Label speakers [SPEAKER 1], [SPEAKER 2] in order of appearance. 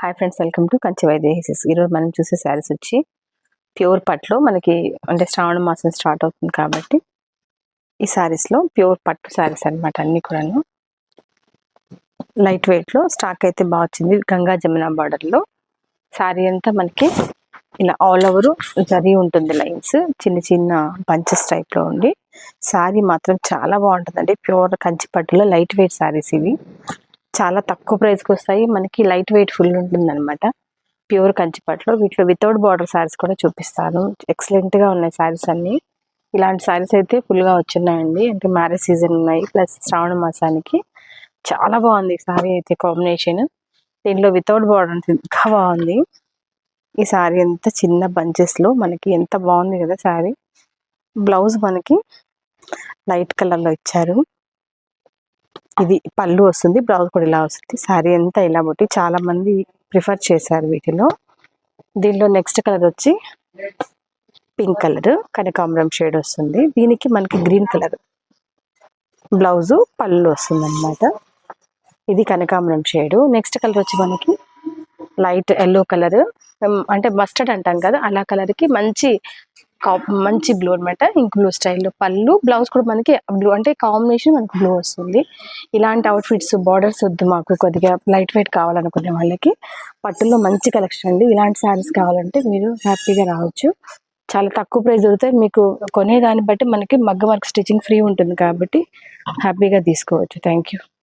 [SPEAKER 1] Hi friends, welcome to Kanchi వైదేహిసిస్. ఈరోజు మనం చూసే శారీస్ వచ్చి ప్యూర్ పట్టులో మనకి అంటే శ్రావణ మాసం స్టార్ట్ అవుతుంది కాబట్టి ఈ శారీస్లో ప్యూర్ పట్టు శారీస్ అనమాట. అన్నీ కూడాను లైట్ వెయిట్లో స్టాక్ అయితే బాగా వచ్చింది. గంగా జమున బార్డర్లో శారీ అంతా మనకి ఇలా ఆల్ ఓవర్ జరీ ఉంటుంది. లైన్స్ చిన్న చిన్న బంచెస్ టైప్లో ఉండి శారీ మాత్రం చాలా బాగుంటుందండి. ప్యూర్ కంచి పట్టులో లైట్ వెయిట్ శారీస్ ఇవి. చాలా తక్కువ ప్రైస్కి వస్తాయి. మనకి లైట్ వెయిట్ ఫుల్ ఉంటుంది అనమాట. ప్యూర్ కంచిపట్లో వీటిలో వితౌట్ బార్డర్ శారీస్ కూడా చూపిస్తాను. ఎక్సలెంట్గా ఉన్నాయి శారీస్ అన్నీ. ఇలాంటి శారీస్ అయితే ఫుల్గా వచ్చున్నాయండి. అంటే మ్యారేజ్ సీజన్ ఉన్నాయి, ప్లస్ శ్రావణ మాసానికి చాలా బాగుంది ఈ శారీ అయితే. కాంబినేషన్ దీంట్లో వితౌట్ బార్డర్ అంటే ఇంకా బాగుంది. ఈ శారీ అంతా చిన్న బంచెస్లో మనకి ఎంత బాగుంది కదా శారీ. బ్లౌజ్ మనకి లైట్ కలర్లో ఇచ్చారు. ఇది పళ్ళు వస్తుంది, బ్లౌజ్ కూడా ఇలా వస్తుంది. శారీ అంతా ఇలా బట్టి చాలా మంది ప్రిఫర్ చేశారు వీటిలో. దీనిలో నెక్స్ట్ కలర్ వచ్చి పింక్ కలర్ కనకాంబరం షేడ్ వస్తుంది. దీనికి మనకి గ్రీన్ కలర్ బ్లౌజు పళ్ళు వస్తుంది అనమాట. ఇది కనకాంబరం షేడు. నెక్స్ట్ కలర్ వచ్చి మనకి లైట్ ఎల్లో కలర్, అంటే మస్టర్డ్ అంటాం కదా అలా కలర్కి మంచి బ్లూ అనమాట. ఇంక్ బ్లూ స్టైల్లో పళ్ళు, బ్లౌజ్ కూడా మనకి బ్లూ, అంటే కాంబినేషన్ మనకి బ్లూ వస్తుంది. ఇలాంటి అవుట్ఫిట్స్ బార్డర్స్ వద్దు మాకు, కొద్దిగా లైట్ వెయిట్ కావాలనుకునే వాళ్ళకి పట్టులో మంచి కలెక్షన్ అండి. ఇలాంటి శారీస్ కావాలంటే మీరు హ్యాపీగా రావచ్చు. చాలా తక్కువ ప్రైస్ దొరుకుతాయి. మీకు కొనేదాన్ని బట్టి మనకి మగ్గ వర్క్ స్టిచ్చింగ్ ఫ్రీ ఉంటుంది కాబట్టి హ్యాపీగా తీసుకోవచ్చు. Thank you.